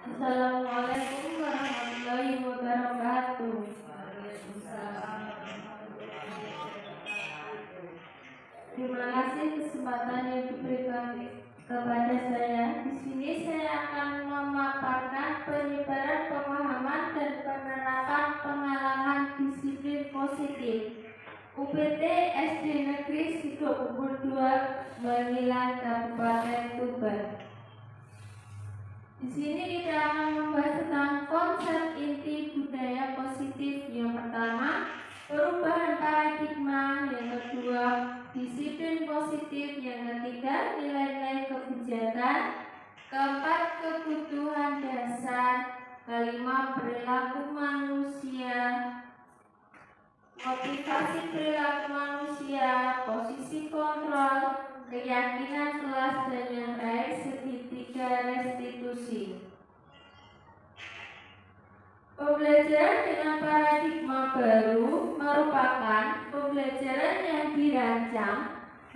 Assalamualaikum warahmatullahi wabarakatuh. Terima kasih kesempatan yang diberikan kepada saya. Di sini saya akan memaparkan penyebaran pemahaman dan penerapan pengalaman disiplin positif UPT SD Negeri Sido Umur 2 Bangilan Kabupaten Tuban. Di sini kita akan membahas tentang konsep inti budaya positif. Yang pertama, perubahan paradigma. Yang kedua, disiplin positif. Yang ketiga, nilai-nilai kebijakan. Keempat, kebutuhan dasar. Kelima, perilaku manusia. Motivasi perilaku manusia, posisi kontrol, keyakinan kelas, dan yang terakhir segitiga restitusi. Pembelajaran dengan paradigma baru merupakan pembelajaran yang dirancang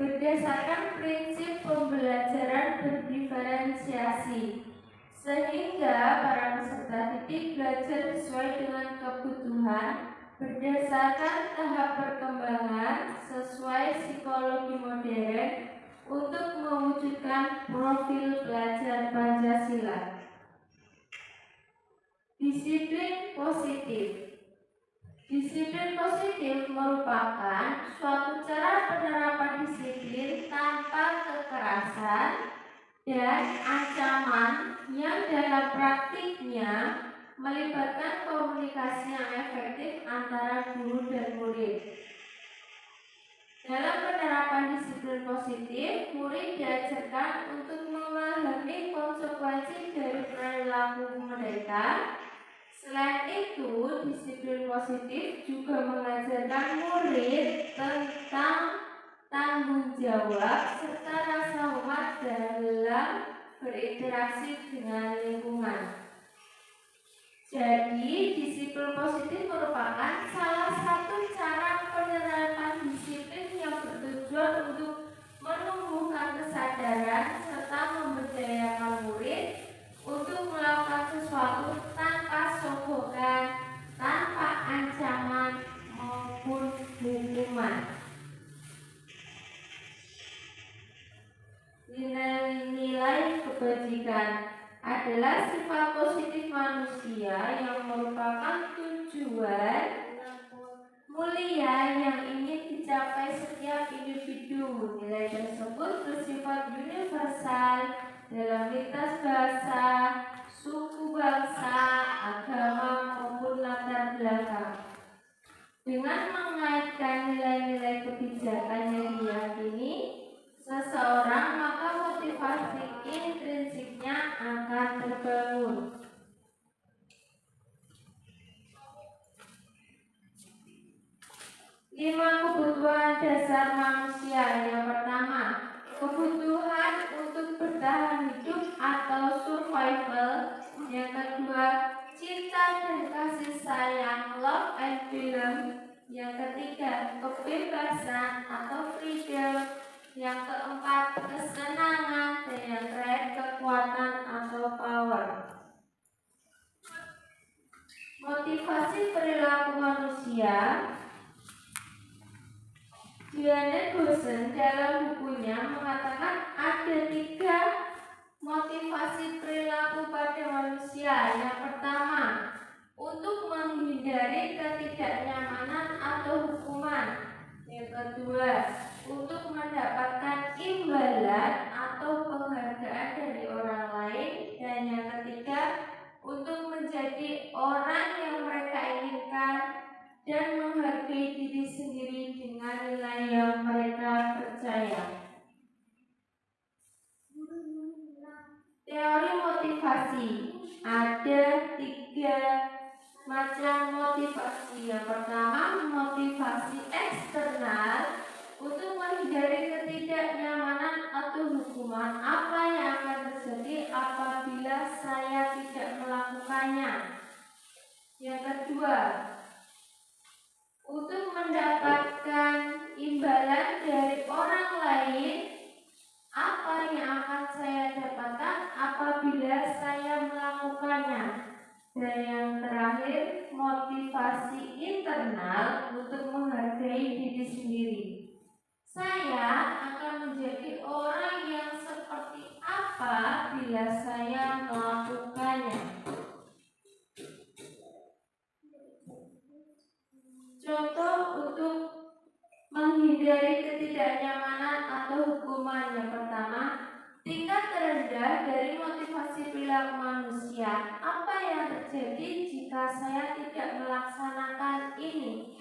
berdasarkan prinsip pembelajaran berdiferensiasi, sehingga para peserta didik belajar sesuai dengan kebutuhan berdasarkan tahap perkembangan sesuai psikologi modern untuk mewujudkan profil pelajar Pancasila. Disiplin positif. Disiplin positif merupakan suatu cara penerapan disiplin tanpa kekerasan dan ancaman yang dalam praktiknya melibatkan komunikasi yang efektif antara guru dan murid. Dalam penerapan disiplin positif, murid diajarkan untuk memahami konsekuensi dari perilaku mereka. Selain itu, disiplin positif juga mengajarkan murid tentang tanggung jawab serta rasa hormat dalam berinteraksi dengan lingkungan. Jadi, disiplin positif merupakan salah satu cara penerapan disiplin yang bertujuan untuk menumbuhkan kesadaran serta memberdayakan murid untuk melakukan sesuatu tanpa sogokan, tanpa ancaman maupun hukuman. Nilai-nilai kebajikan adalah sifat positif manusia yang merupakan tujuan mulia yang ingin dicapai setiap individu. Nilai tersebut bersifat universal dalam lintas bahasa, suku bangsa, agama maupun latar belakang. Dengan mengaitkan nilai-nilai kebijakan yang diyakini seseorang, maka motivasi intrinsiknya akan terbangun. Lima kebutuhan dasar manusia. Yang pertama, kebutuhan untuk bertahan hidup atau survival. Yang kedua, cinta dan kasih sayang, love and belong. Yang ketiga, kebebasan atau freedom. Yang keempat, kesenangan. Dan yang terakhir, kekuatan atau power. Motivasi perilaku manusia. Diane Gosen dalam bukunya mengatakan ada 3 motivasi perilaku pada manusia. Yang pertama, untuk menghindari ketidaknyamanan atau hukuman. Yang kedua, untuk mendapatkan imbalan atau penghargaan dari orang lain. Dan yang ketiga, untuk menjadi orang yang mereka inginkan dan menghargai diri sendiri dengan nilai yang mereka percaya. Teori motivasi. Ada 3 macam motivasi. Yang pertama, motivasi eksternal untuk menghindari ketidaknyamanan atau hukuman. Apa yang akan terjadi apabila saya tidak melakukannya? Yang kedua, untuk mendapatkan imbalan dari orang lain. Apa yang akan saya dapatkan apabila saya melakukan Dan yang terakhir, motivasi internal untuk menghargai diri sendiri. Saya akan menjadi orang yang seperti apa bila saya melakukannya. Contoh untuk menghindari ketidaknyamanan atau hukuman. Yang pertama, tingkat terendah dari motivasi perilaku manusia. Apa yang terjadi jika saya tidak melaksanakan ini?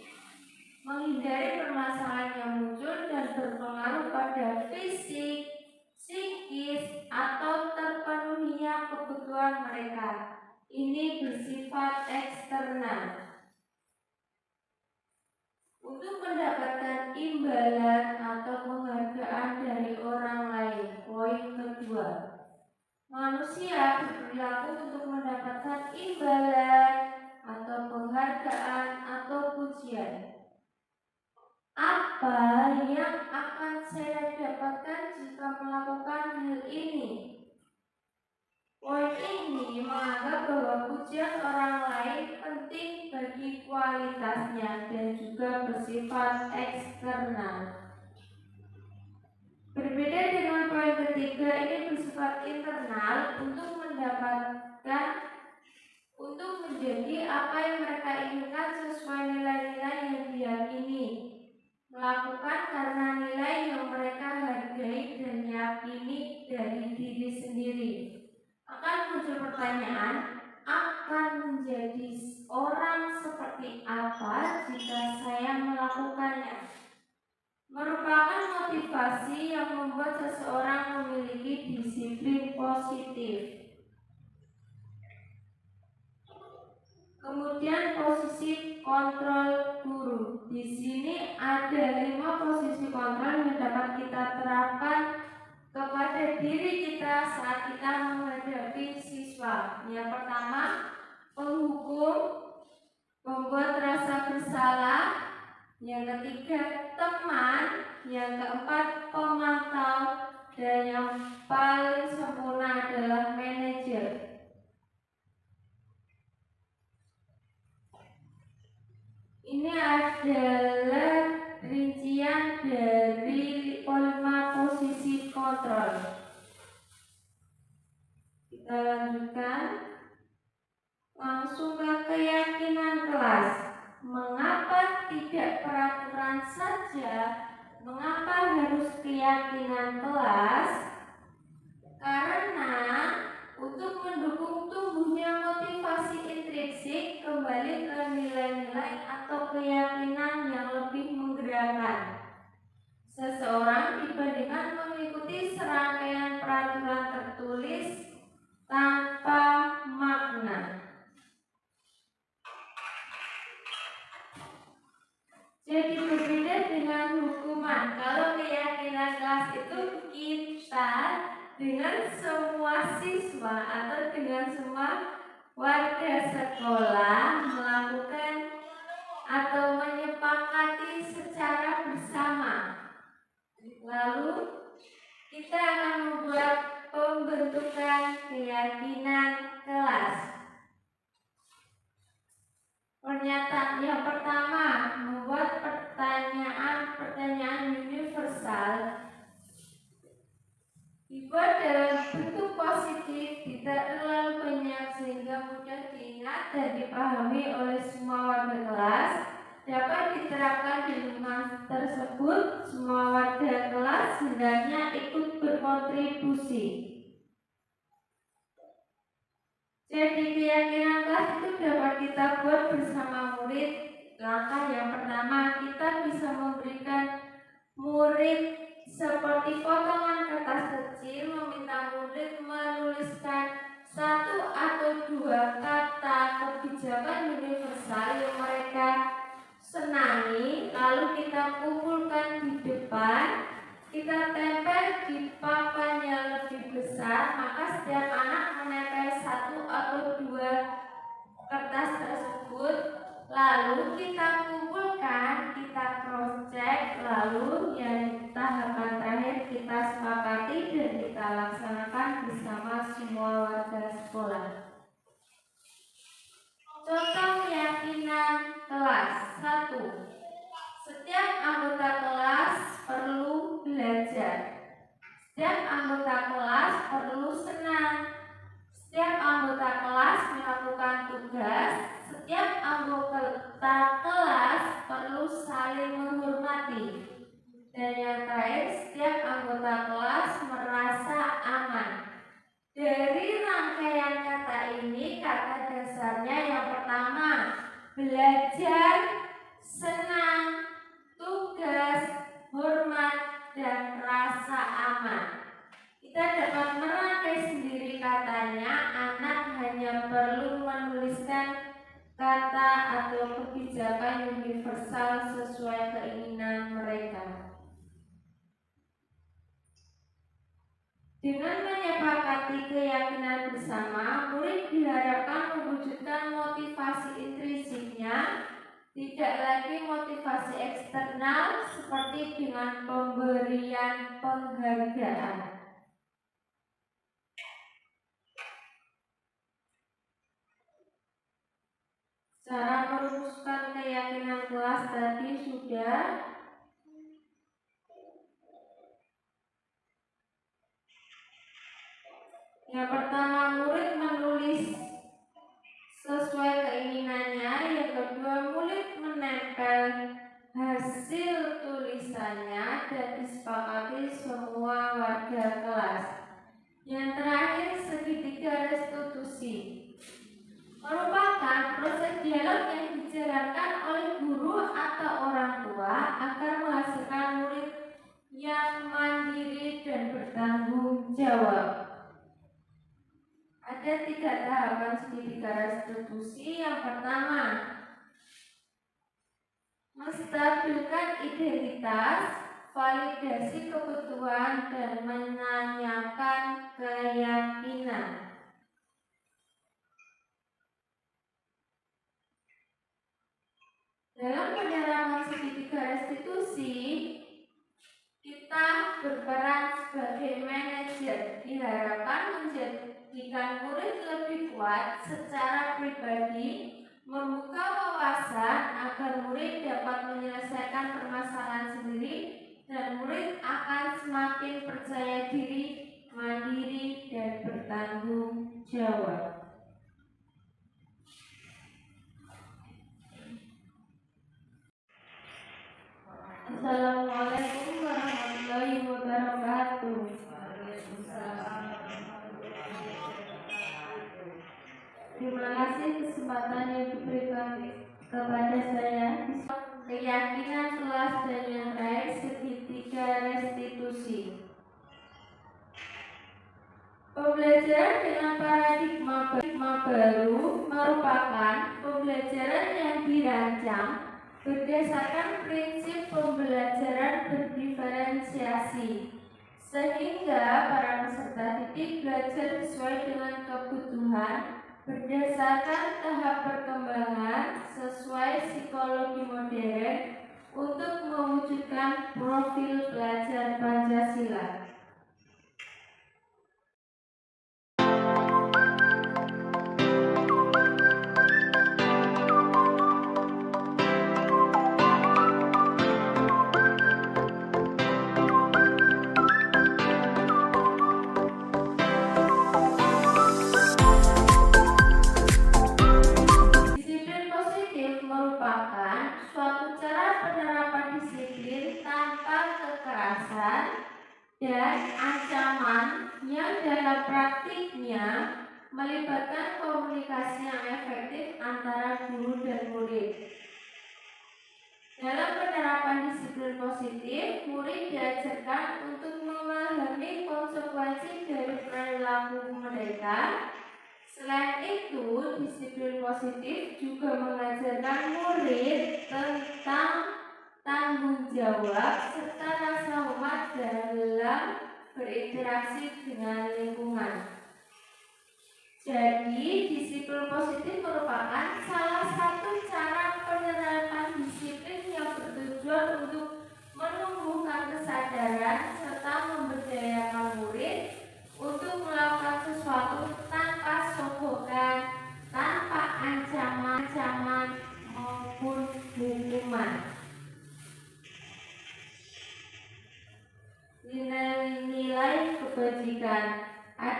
Menghindari permasalahan yang muncul dan berpengaruh pada fisik, psikis, atau terpenuhinya kebutuhan mereka. Ini bersifat eksternal. Untuk mendapatkan imbalan atau penghargaan dari orang lain. Poin kedua, manusia berperilaku untuk mendapatkan imbalan atau penghargaan atau pujian. Apa yang akan saya dapatkan jika melakukan hal ini? Poin ini menganggap bahwa pujian orang lain penting bagi kualitasnya dan juga bersifat eksternal. Berbeda dengan poin ketiga, ini bersifat internal untuk menjadi apa yang mereka inginkan sesuai nilai-nilai yang diyakini. Melakukan karena nilai yang mereka hargai dan yakini dari diri sendiri. Akan muncul pertanyaan, akan menjadi orang seperti apa jika saya melakukannya? Merupakan motivasi yang membuat seseorang memiliki disiplin positif. Kemudian posisi kontrol guru. Di sini ada 5 posisi kontrol yang dapat kita terapkan kepada diri kita saat kita menghadapi siswa. Yang pertama, penghukum, membuat rasa bersalah. Yang ketiga, teman. Yang keempat, pemantau. Dan yang paling sempurna adalah manajer. Ini adalah rincian dari 5 posisi kontrol. Kita lanjutkan. Langsung ke keyakinan kelas. Mengapa tidak peraturan saja? Mengapa harus keyakinan kelas? Karena untuk mendukung tumbuhnya motivasi intrinsik, kembali ke nilai-nilai atau keyakinan yang lebih menggerakkan seseorang dibandingkan mengikuti serangkaian peraturan tertulis tanpa makna. Jadi berbeda dengan hukuman. Kalau keyakinan kelas itu kita dengan semua siswa atau dengan semua warga sekolah melakukan atau menyepakati secara bersama. Lalu kita akan membuat pembentukan keyakinan kelas. Pernyataan yang pertama, membuat pertanyaan universal. Dibuat dalam bentuk positif, tidak terlalu banyak sehingga mudah diingat dan dipahami oleh semua warga kelas. Dapat diterapkan di rumah tersebut. Semua warga kelas hendaknya ikut berkontribusi. Jadi keyakinan kelas itu dapat kita buat bersama murid. Langkah yang pertama, kita bisa memberikan murid seperti potongan kertas kecil, meminta murid menuliskan 1 atau 2 kata kebijakan universal yang mereka senangi, lalu kita kumpulkan di depan, kita tempel di papan yang lebih besar, maka setiap anak menempel 1 atau 2 kertas tersebut, lalu kita kumpulkan, kita cross check, lalu yang tahapan terakhir kita sepakati dan kita laksanakan bersama semua warga sekolah. Contoh keyakinan kelas 1. Setiap anggota kelas perlu belajar. Setiap anggota kelas perlu senang. Setiap anggota kelas melakukan tugas. Setiap anggota kelas perlu saling menghormati. Dan yang terakhir, setiap anggota kelas merasa aman. Dari rangkaian kata ini, kata dasarnya yang pertama, belajar, senang, tugas, hormat, dan rasa aman. Kita dapat merangkai sendiri katanya. Anak hanya perlu menuliskan kata atau kebijakan universal sesuai keinginan mereka. Dengan menyepakati keyakinan bersama, murid diharapkan mewujudkan motivasi intrinsiknya, tidak lagi motivasi eksternal seperti dengan pemberian penghargaan. Cara merumuskan keyakinan kelas tadi sudah. Yang pertama, murid menulis sesuai keinginannya. Yang kedua, murid menempel hasil tulisannya dan disepakati semua warga kelas. Yang terakhir, segitiga restitusi merupakan proses dialog yang dijalankan oleh guru atau orang tua agar menghasilkan murid yang mandiri dan bertanggung jawab. Ada 3 tahapan segitiga restitusi. Yang pertama, menstabilkan identitas, validasi kebutuhan, dan menanyakan keyakinan. Dalam penyerahan segitiga restitusi, kita berperan sebagai manajer, diharapkan menjadikan murid lebih kuat secara pribadi, membuka wawasan agar murid dapat menyelesaikan permasalahan sendiri, dan murid akan semakin percaya diri, mandiri, dan bertanggung jawab. Assalamualaikum warahmatullahi wabarakatuh. Terima kasih kesempatan yang diberikan kepada saya. Keyakinan kelas dan yang terakhir, segitiga restitusi. Pembelajaran dengan paradigma baru merupakan pembelajaran yang dirancang berdasarkan prinsip pembelajaran berdiferensiasi, sehingga para peserta didik belajar sesuai dengan kebutuhan berdasarkan tahap perkembangan sesuai psikologi modern untuk mewujudkan profil pelajar Pancasila. Dan ancaman yang dalam praktiknya melibatkan komunikasi yang efektif antara guru dan murid. Dalam penerapan disiplin positif, murid diajarkan untuk memahami konsekuensi dari perilaku mereka. Selain itu, disiplin positif juga mengajarkan murid tentang tanggung jawab serta rasa hormat dalam berinteraksi dengan lingkungan. Jadi, disiplin positif merupakan salah satu cara penerapan disiplin yang bertujuan untuk menumbuhkan kesadaran serta memberdayakan murid untuk melakukan sesuatu tanpa sogokan, tanpa ancaman,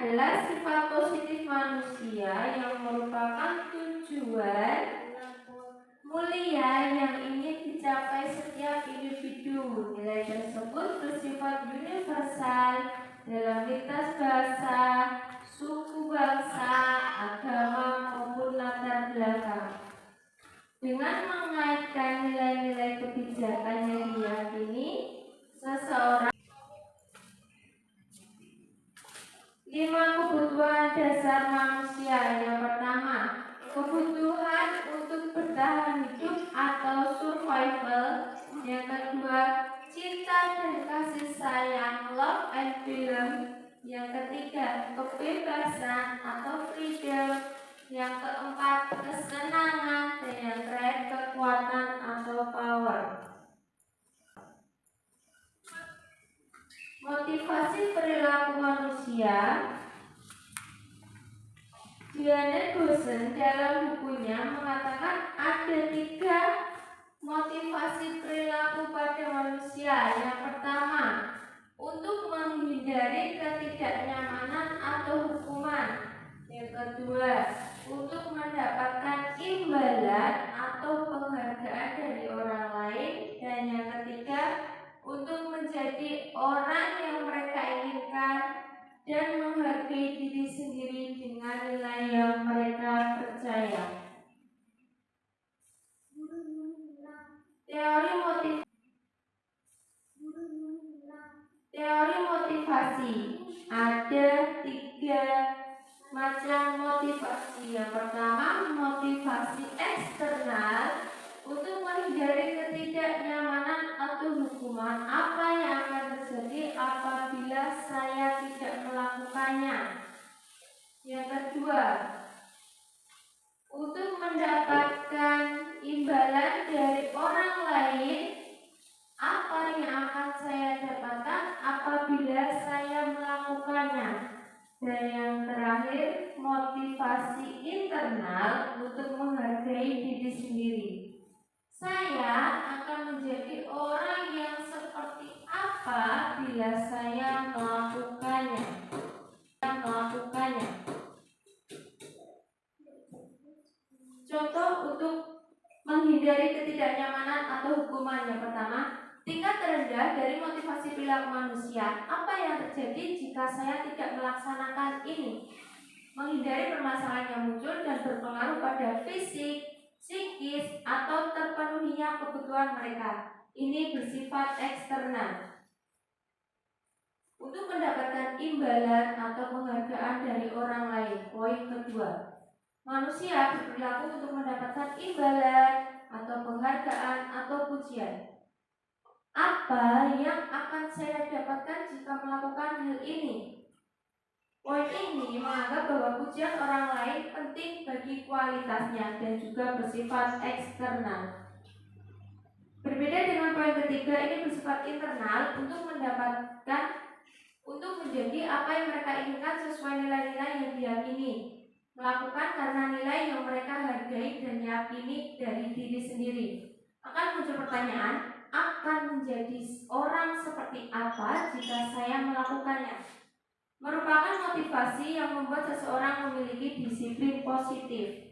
adalah sifat positif manusia yang merupakan tujuan mulia yang ingin dicapai setiap individu. Nilai tersebut bersifat universal dalam lintas bahasa, suku bangsa, agama maupun latar belakang. Dengan mengaitkan nilai-nilai kebijakan yang diyakini seseorang. 5 kebutuhan dasar manusia. Yang pertama, kebutuhan untuk bertahan hidup atau survival. Yang kedua, cinta dan kasih sayang, love and belong. Yang ketiga, kebebasan atau freedom. Yang keempat, kesenangan. Dan yang terakhir, kekuatan atau power. Motivasi perilaku manusia. Diana Dawson dalam bukunya mengatakan ada 3 motivasi perilaku pada manusia. Yang pertama, untuk menghindari ketidaknyamanan atau hukuman. Yang kedua, untuk mendapatkan imbalan atau penghargaan dari orang lain. Dan yang ketiga, untuk menjadi orang yang mereka inginkan dan menghargai diri sendiri dengan nilai yang mereka percaya. Teori motivasi. Ada 3 macam motivasi. Yang pertama, motivasi eksternal. Untuk menghindari ketidaknyamanan atau hukuman. Apa yang akan terjadi apabila saya tidak melakukannya? Yang kedua, untuk mendapatkan imbalan dari orang lain. Apa yang akan saya dapatkan apabila saya melakukannya? Dan yang terakhir, motivasi internal untuk menghargai diri sendiri. Saya akan menjadi orang yang seperti apa bila saya melakukannya. Contoh untuk menghindari ketidaknyamanan atau hukuman. Yang pertama, tingkat terendah dari motivasi perilaku manusia. Apa yang terjadi jika saya tidak melaksanakan ini? Menghindari permasalahan yang muncul dan berpengaruh pada fisik, psikis, atau terpenuhinya kebutuhan mereka. Ini bersifat eksternal. Untuk mendapatkan imbalan atau penghargaan dari orang lain. Poin kedua, manusia berperilaku untuk mendapatkan imbalan atau penghargaan atau pujian. Apa yang akan saya dapatkan jika melakukan hal ini? Poin ini menganggap bahwa pujian orang lain penting bagi kualitasnya dan juga bersifat eksternal. Berbeda dengan poin ketiga, ini bersifat internal untuk menjadi apa yang mereka inginkan sesuai nilai-nilai yang diyakini. Melakukan karena nilai yang mereka hargai dan yakini dari diri sendiri. Akan muncul pertanyaan, akan menjadi orang seperti apa jika saya melakukannya? Merupakan motivasi yang membuat seseorang memiliki disiplin positif.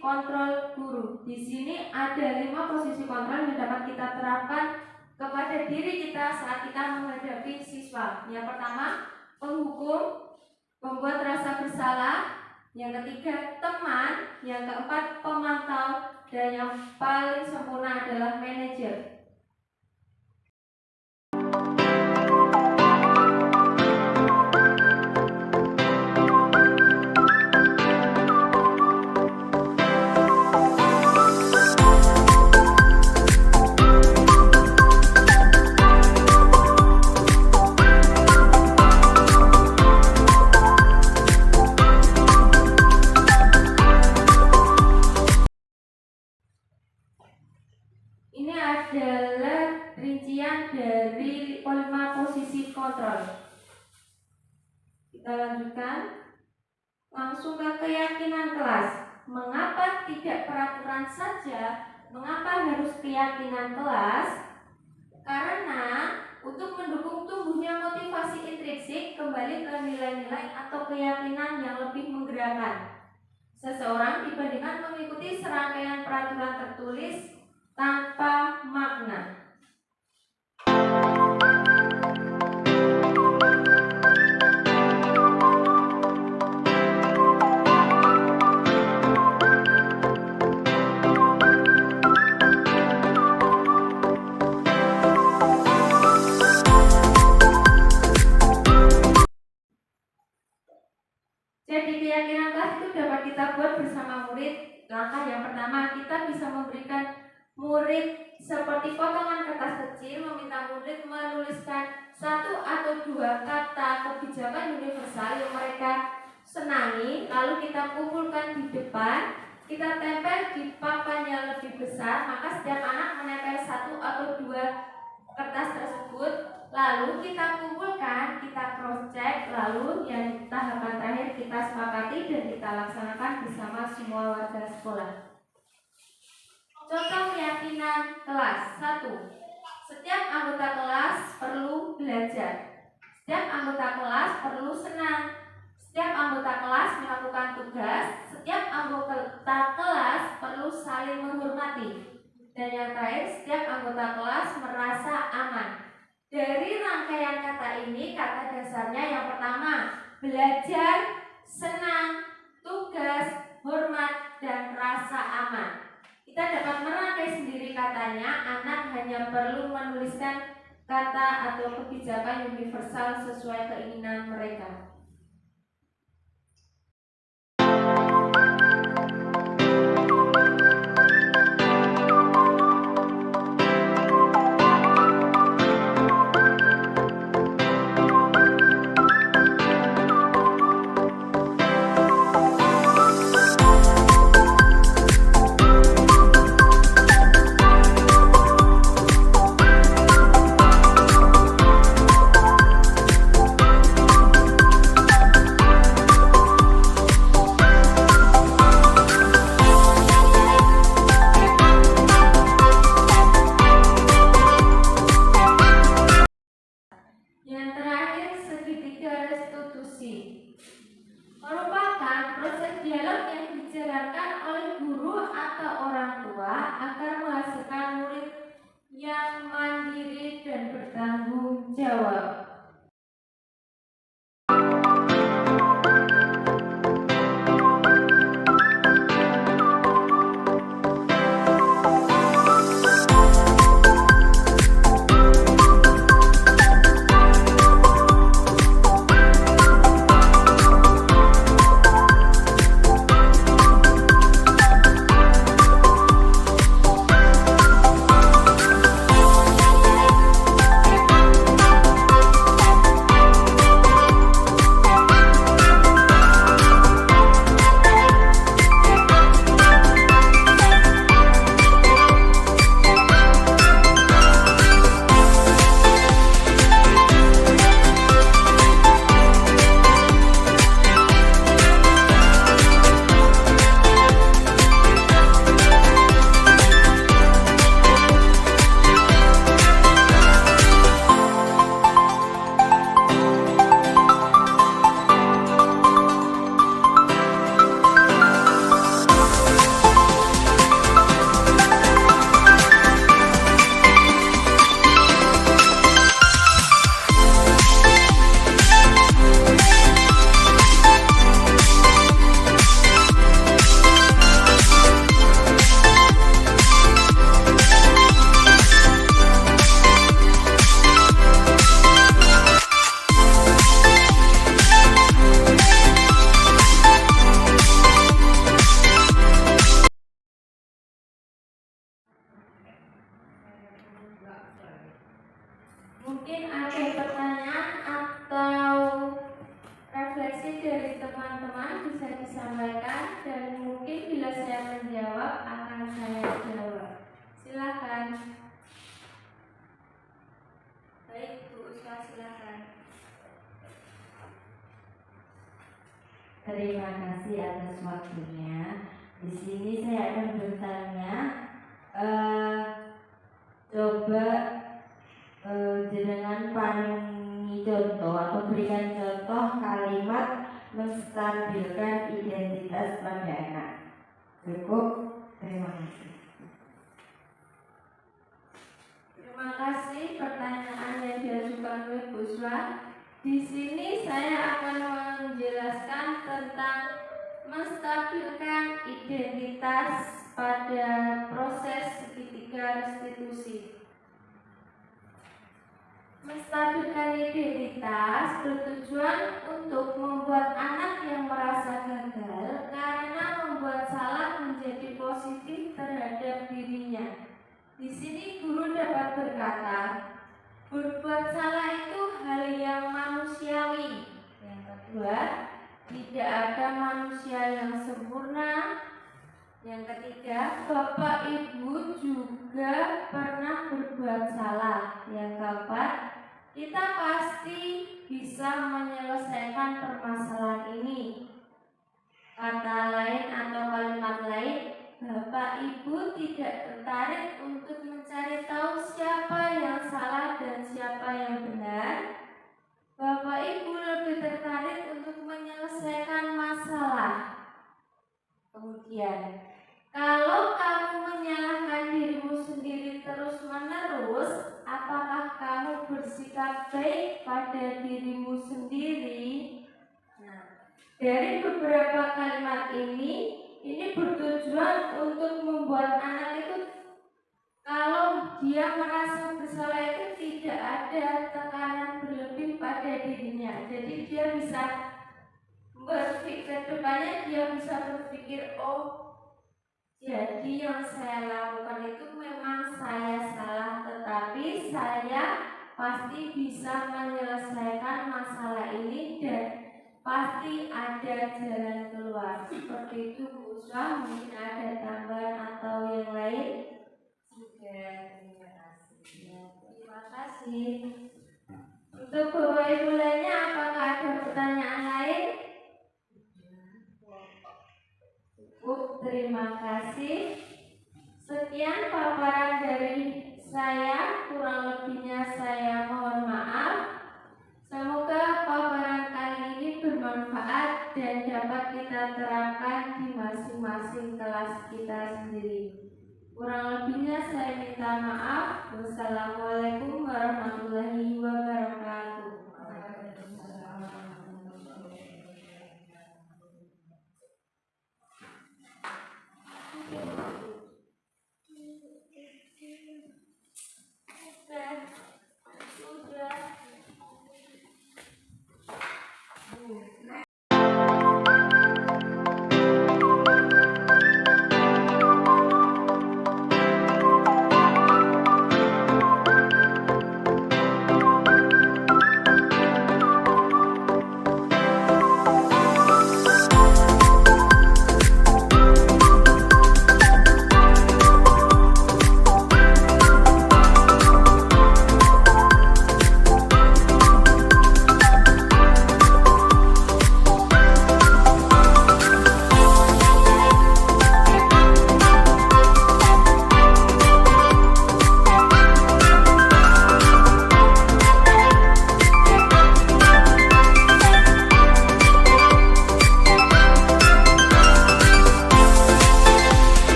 Kontrol guru. Di sini ada 5 posisi kontrol yang dapat kita terapkan kepada diri kita saat kita menghadapi siswa. Yang pertama, penghukum, pembuat rasa bersalah. Yang ketiga, teman. Yang keempat, pemantau. Dan yang paling sempurna adalah manajer. Ini adalah rincian dari 5 posisi kontrol. Kita lanjutkan. Langsung ke keyakinan kelas. Mengapa tidak peraturan saja? Mengapa harus keyakinan kelas? Karena untuk mendukung tumbuhnya motivasi intrinsik, kembali ke nilai-nilai atau keyakinan yang lebih menggerakkan seseorang dibandingkan mengikuti serangkaian peraturan tertulis tanpa makna. Jadi keyakinan kelas itu dapat kita buat bersama murid. Langkah yang pertama, kita bisa memberikan murid seperti potongan kertas kecil, meminta murid menuliskan 1 atau 2 kata kebijakan universal yang mereka senangi, lalu kita kumpulkan di depan, kita tempel di papan yang lebih besar, maka setiap anak menempel 1 atau 2 kertas tersebut, lalu kita kumpulkan, kita cross check, lalu yang tahapan terakhir kita sepakati dan kita laksanakan bersama semua warga sekolah. Contoh keyakinan kelas. 1. Setiap anggota kelas perlu belajar. Setiap anggota kelas perlu senang. Setiap anggota kelas melakukan tugas. Setiap anggota kelas perlu saling menghormati. Dan yang terakhir, setiap anggota kelas merasa aman. Dari rangkaian kata ini, kata dasarnya yang pertama, belajar, senang, tugas, hormat, dan rasa aman. Kita dapat merangkai sendiri katanya, anak hanya perlu menuliskan kata atau kebijakan universal sesuai keinginan mereka. Terima kasih atas waktunya. Di sini saya akan bertanya, coba dengan paringi contoh atau berikan contoh kalimat menstabilkan identitas pada anak. Cukup. Terima kasih. Terima kasih pertanyaan yang diajukan oleh Buswa. Di sini saya akan menjelaskan tentang menstabilkan identitas pada proses segitiga restitusi. Menstabilkan identitas bertujuan untuk membuat anak yang merasa gagal karena membuat salah menjadi positif terhadap dirinya. Di sini guru dapat berkata, berbuat salah itu hal yang manusiawi. Yang kedua, tidak ada manusia yang sempurna. Yang ketiga, Bapak Ibu juga pernah berbuat salah. Yang keempat, kita pasti bisa menyelesaikan permasalahan ini. Kata lain atau kalimat lain, Bapak Ibu tidak tertarik untuk mencari tahu siapa yang salah dan siapa yang benar. Bapak Ibu lebih tertarik untuk menyelesaikan masalah. Kemudian, kalau kamu menyalahkan dirimu sendiri terus-menerus, apakah kamu bersikap baik pada dirimu sendiri? Nah, dari beberapa kalimat ini bertujuan untuk membuat anak itu, kalau dia merasa bersalah itu tidak ada tekanan berlebih pada dirinya. Jadi dia bisa berpikir depannya, dia bisa berpikir, oh, jadi yang saya lakukan itu memang saya salah, tetapi saya pasti bisa menyelesaikan masalah ini dan pasti ada jalan keluar. Seperti itu Bu Uswa, mungkin ada tambahan atau yang lain? Sudah, terima kasih. Ya, terima kasih. Untuk Bapak Ibu lainnya, apakah ada pertanyaan lain? Cukup, terima kasih. Sekian paparan dari saya, kurang lebihnya saya mohon maaf. Semoga paparan kali ini bermanfaat dan dapat kita terapkan di masing-masing kelas kita sendiri. Kurang lebihnya saya minta maaf. Wassalamualaikum warahmatullahi wabarakatuh.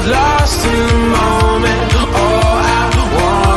Lost in the moment, all I want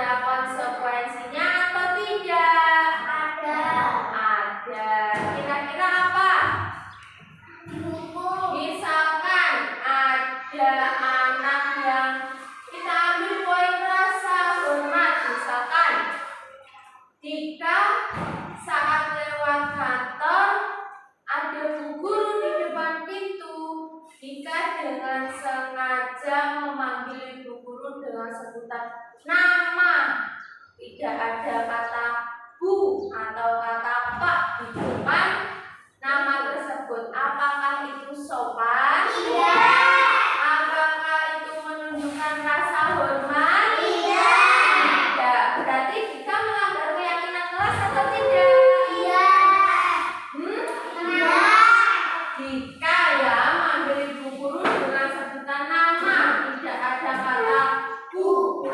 ada konsekuensinya atau tidak? Ada. Kira-kira apa? Misalkan ada anak yang kita ambil poin rasa hormat, misalkan jika saat lewat kantor ada bu guru di depan pintu, jika dengan sengaja memanggil ibu guru dengan sebutan nama, tidak ada kata bu atau kata pak di depan nama tersebut, apakah itu sopan? Iya. Apakah itu menunjukkan rasa hormat? Iya. Tidak. Berarti kita melanggar keyakinan kelas atau tidak? Iya. Iya. Jika ya manggil ibu guru dengan sebutan nama, tidak ada kata bu.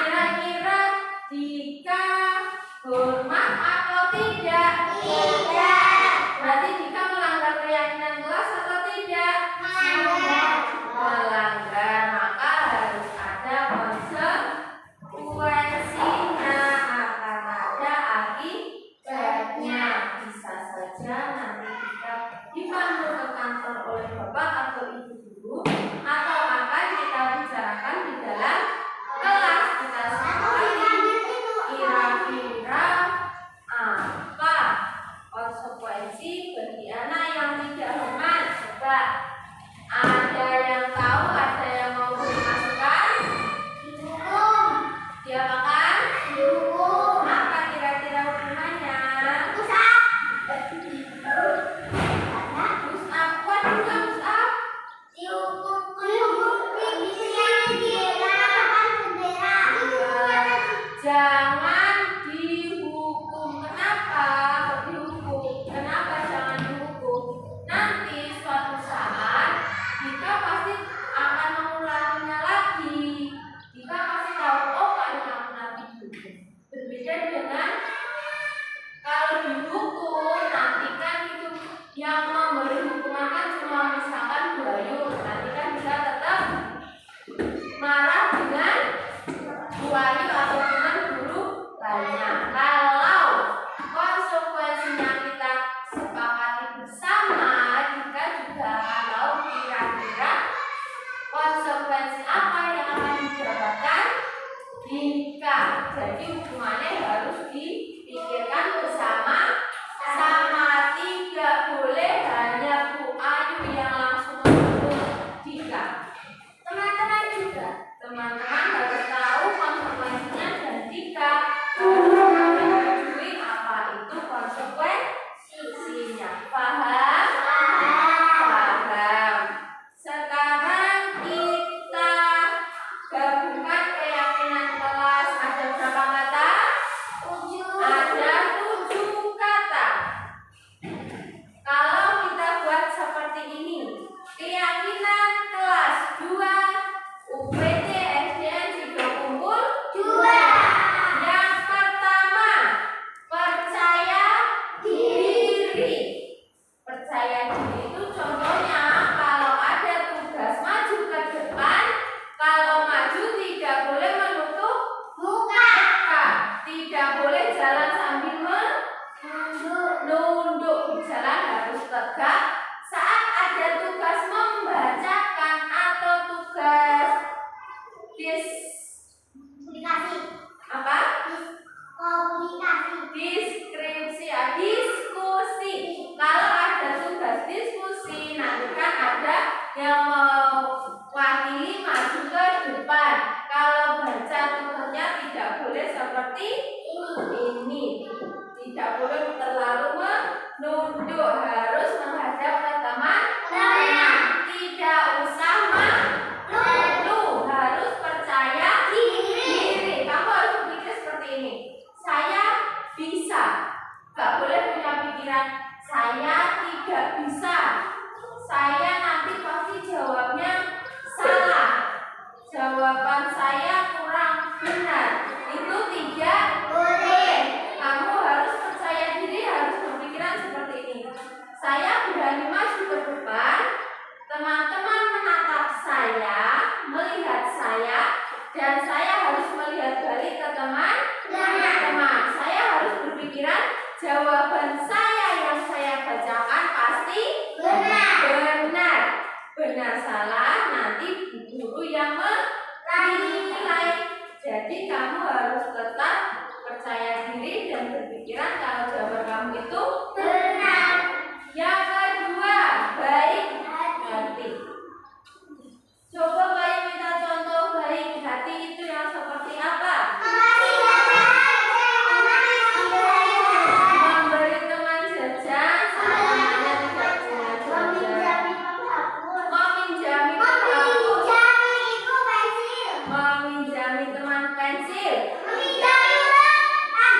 Kira-kira jika hormat atau tidak? Berarti jika melanggar keyakinan kelas atau tidak? Melanggar, maka harus ada konsekuensinya, akan ada akibatnya. Bisa saja nanti kita dipanggil ke kantor oleh bapak atau ibu guru, atau akan kita bicarakan di dalam kelas. Kita sepakati kira-kira apa konsekuensi bagi anak yang tidak hormat. Coba ada yang tahu, ada yang mau beri masukan? Diapakan? Apa kira-kira hukumannya? Push up, kuat juga push up. Jangan dihukum. Kenapa kok dihukum? Kenapa jangan dihukum? Nanti suatu saat kita pasti akan mengulanginya lagi. Kita pasti tahu, oh kali yang pernah dihukum. Berbeda dengan kalau dihukum, nanti kan itu yang memberi hukuman kan cuma misalkan Bayu, nanti kan kita tetap marah dengan Bayu atau dengan guru lainnya. Kalau konsekuensinya kita sepakati bersama, kita juga akan tahu kira-kira konsekuensi apa yang akan didapatkan jika. Jadi hukumannya harus dipikirkan bersama-sama. Tidak boleh hanya Bu Ayu yang langsung menghukum jika. Teman-teman harus tahu konsekuensinya, dan jika menyetujui apa itu konsekuensinya. Paham? Paham. Sekarang kita gabungkan keyakinan kelas. Ada berapa kata? 7. Ada 7 kata. Kalau kita buat seperti ini, keyakinan kelas 2 UPT SDN Sidokumpul 2. Yang pertama, percaya diri. Percaya diri itu contohnya kalau ada tugas maju ke depan, kalau maju tidak boleh menutup muka, tidak boleh jalan sambil menunduk, jalan harus tegak. Saat ada tugas membacakan atau tugas deskripsi, diskusi. Kalau ada tugas diskusi, nanti kan ada yang mewakili maju ke depan. Kalau baca tugasnya tidak boleh seperti ini. Tidak boleh terlalu menunduk, harus menghadap ke teman-teman. Tidak usah malu, harus percaya diri. Kamu harus berpikir seperti ini. Saya bisa. Gak boleh punya pikiran saya tidak bisa. Saya nanti pasti jawabnya salah. Jawaban saya kurang benar. Itu tidak boleh. Kamu harus percaya diri, harus berpikiran seperti ini. Saya berani maju ke depan. Teman-teman menatap saya, melihat saya, dan saya harus Jawaban saya yang saya bacakan pasti benar. Benar salah nanti guru yang menilai. Jadi kamu harus tetap percaya diri dan berpikiran kalau jawaban kamu itu benar. Yang kedua, baik hati. Coba kalian minta contoh baik hati itu yang seperti apa? Memberi teman jajan saat temannya tidak punya jajan. Meminjami pembahaku. Meminjami teman pensil. Meminjami pulpen.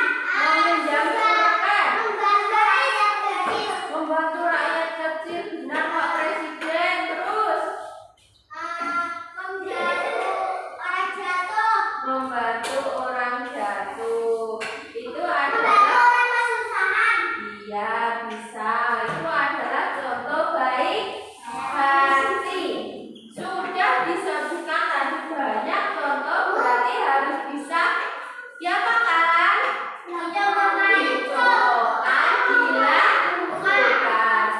Membantu rakyat kecil. Benar Pak Presiden. Terus membantu orang jatuh. Itu adalah iya bisa. Itu adalah contoh baik hati. Sudah disebutkan tadi banyak contoh, berarti harus bisa ya kan? Dicontohkan, dilakukan.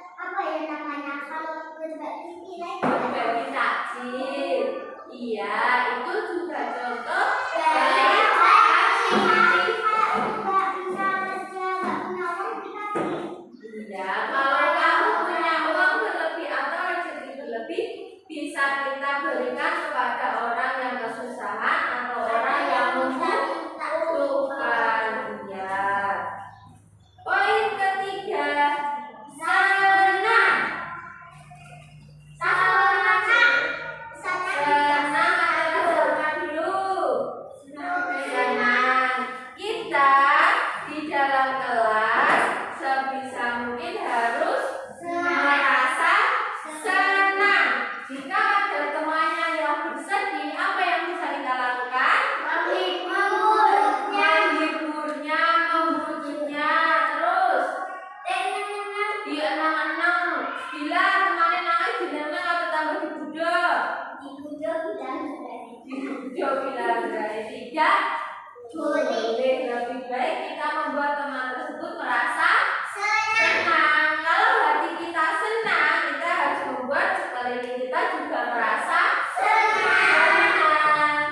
Apa tidak? Berbagi takjil. Iya, itu juga contoh baik hati. Iya, kalau kamu punya uang berlebih atau rezeki berlebih, bisa kita berikan kepada orang yang kesusahan atau orang yang membutuhkan. Iya. Poin ketiga, senang. Senang adalah senang dulu. Senang. Kita di dalam kelas sebisa mungkin harus merasa senang. Jika ada temannya yang bersedih, apa yang bisa kita lakukan? Menghiburnya, membujuknya, terus dienang-enang. Bila temannya nangis, dienang atau tambah dibujuk? Dibujuk bila dari tidak boleh. Lebih baik kita membuat teman tersebut merasa senang. Kalau hati kita senang, kita harus membuat sekeliling kita juga merasa senang.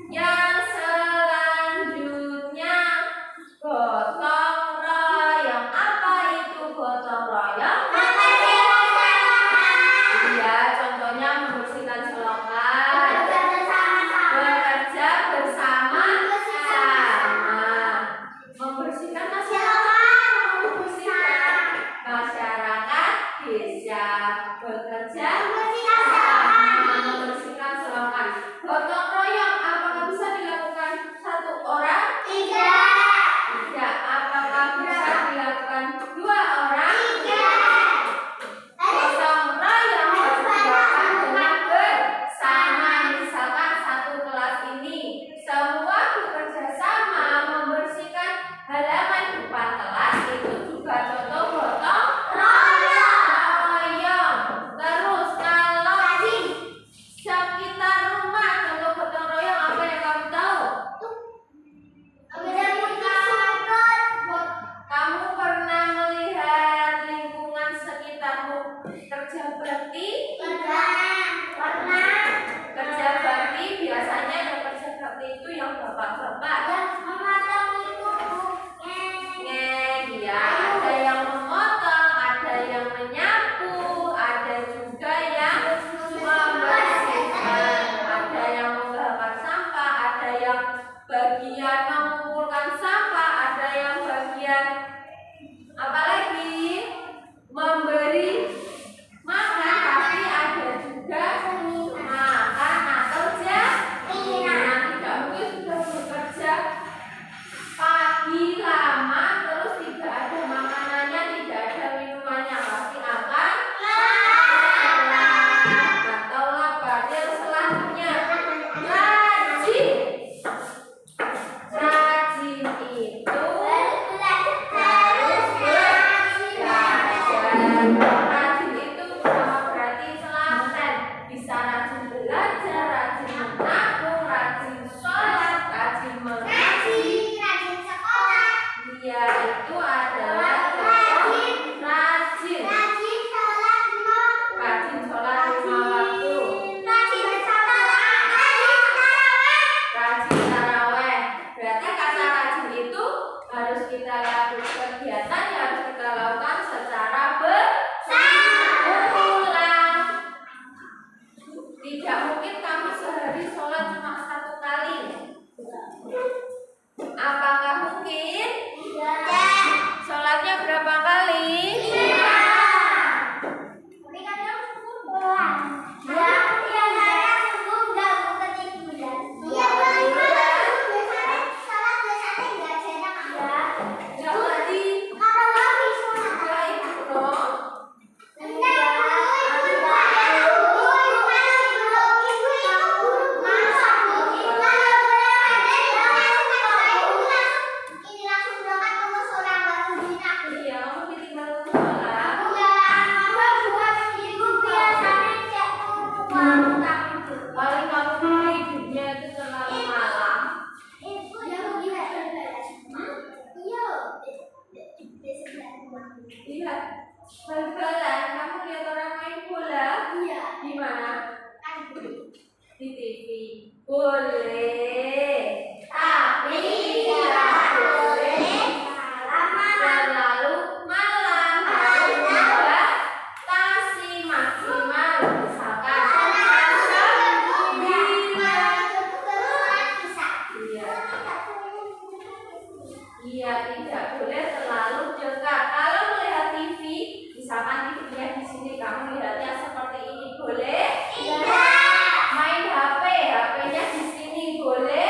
Yang selanjutnya, gotong royong. Apa itu gotong royong? Iya, contohnya membersihkan selokan, bekerja bersama sama, membersihkan membersihkan masyarakat desa, bekerja sama, membersihkan selokan. Gotong royong apakah bisa dilakukan satu orang? Tidak. Apakah bisa dilakukan dua orang? Gotong royong harus dilakukan dengan bersama. Misalkan satu kelas ini semua bekerja sama membersihkan halaman depan kelas, itu juga contoh gotong royong. Terus kalau sekitar rumah contoh gotong royong apa yang kamu tahu? Kamu pernah melihat adalah rajin. Rajin sholat 5 waktu. Rajin taraweh. Berarti kata rajin itu harus kita lakukan kegiatan yang harus kita lakukan secara berulang. Tidak mungkin kamu sehari sholat cuma 1 kali. Apakah mungkin? Sholatnya berapa kali? Lihat bal-balan, kamu lihat orang main bola? Iya. Di mana? Di TV. Boleh, tapi tidak boleh terlalu malam. Harus dibatasi maksimal, misalkan jam 9. Iya, tidak boleh terlalu dekat. Kalau melihat TV, misalkan TV-nya di sini, kamu lihatnya seperti ini, boleh? Tidak. Main HP, HP-nya di sini, boleh?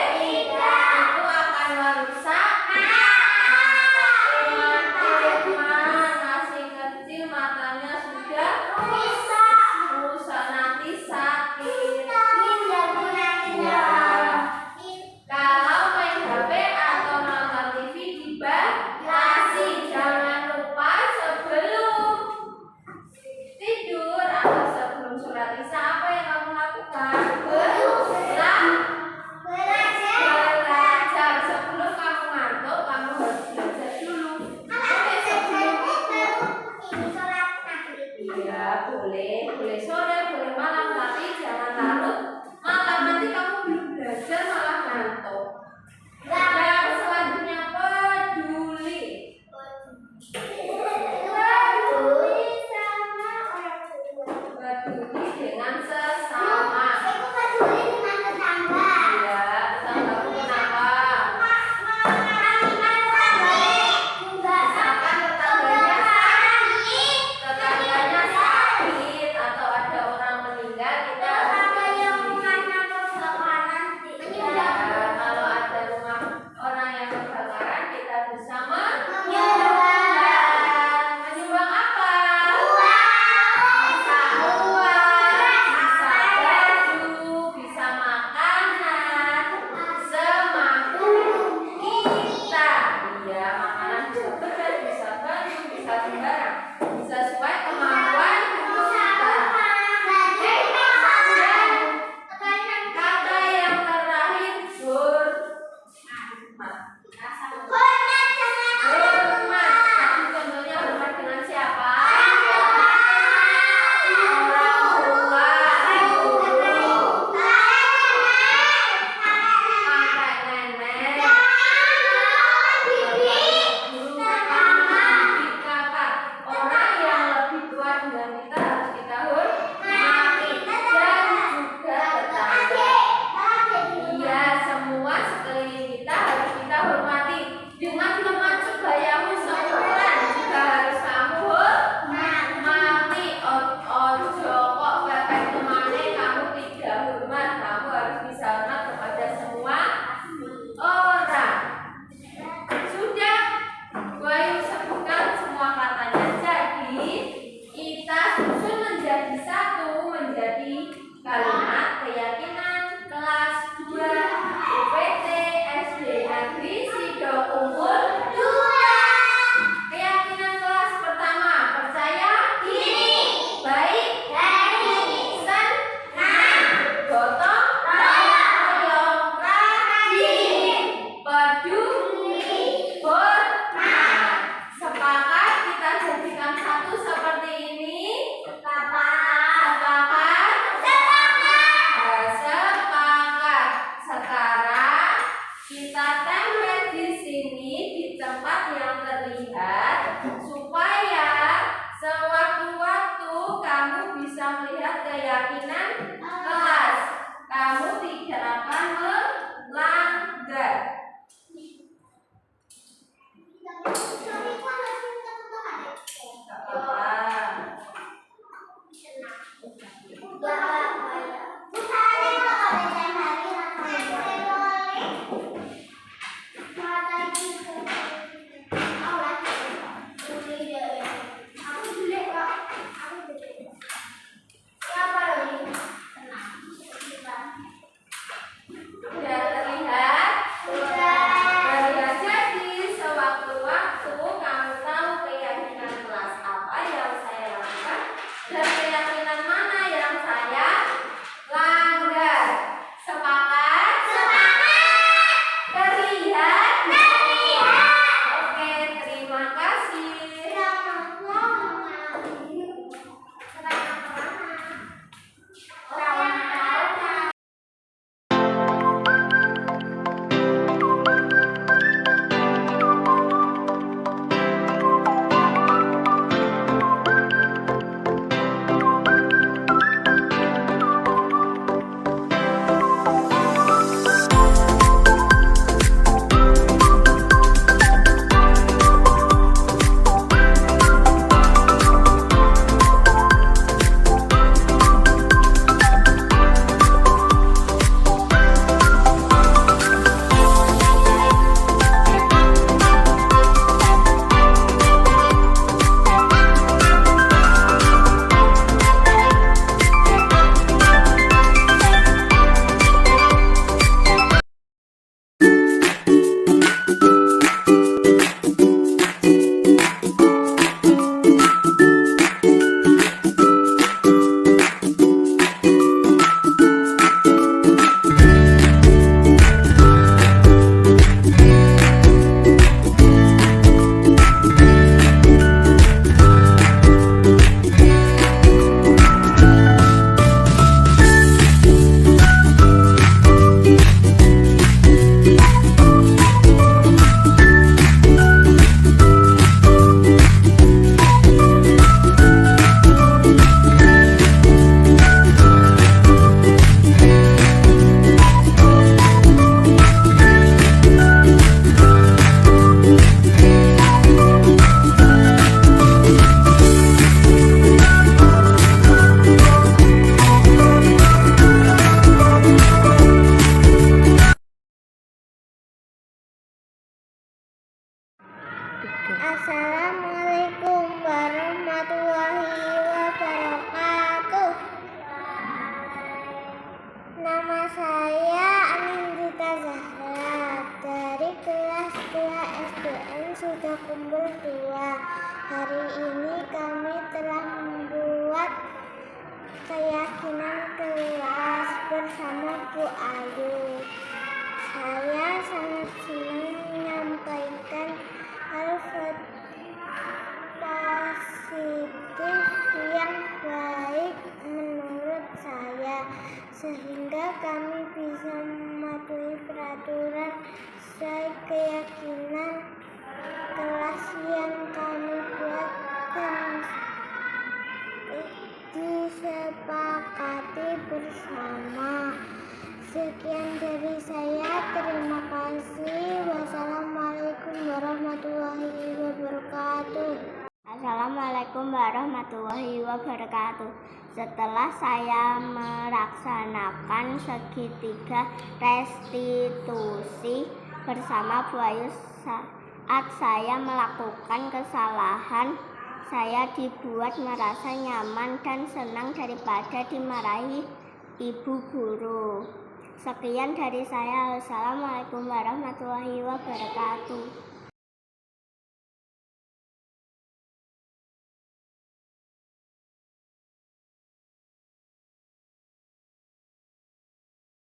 berkumpul dua. Hari ini kami telah membuat keyakinan kelas bersama Bu Ayu. Saya sangat senang menyampaikan hal positif yang baik menurut saya, sehingga kami bisa mematuhi peraturan sesuai keyakinan kelas yang kami buat dan disepakati bersama. Sekian dari saya, terima kasih. Wassalamualaikum warahmatullahi wabarakatuh. Assalamualaikum warahmatullahi wabarakatuh. Setelah saya melaksanakan segitiga restitusi bersama Bu Ayu saat saya melakukan kesalahan, saya dibuat merasa nyaman dan senang daripada dimarahi ibu guru. Sekian dari saya. Wassalamualaikum warahmatullahi wabarakatuh.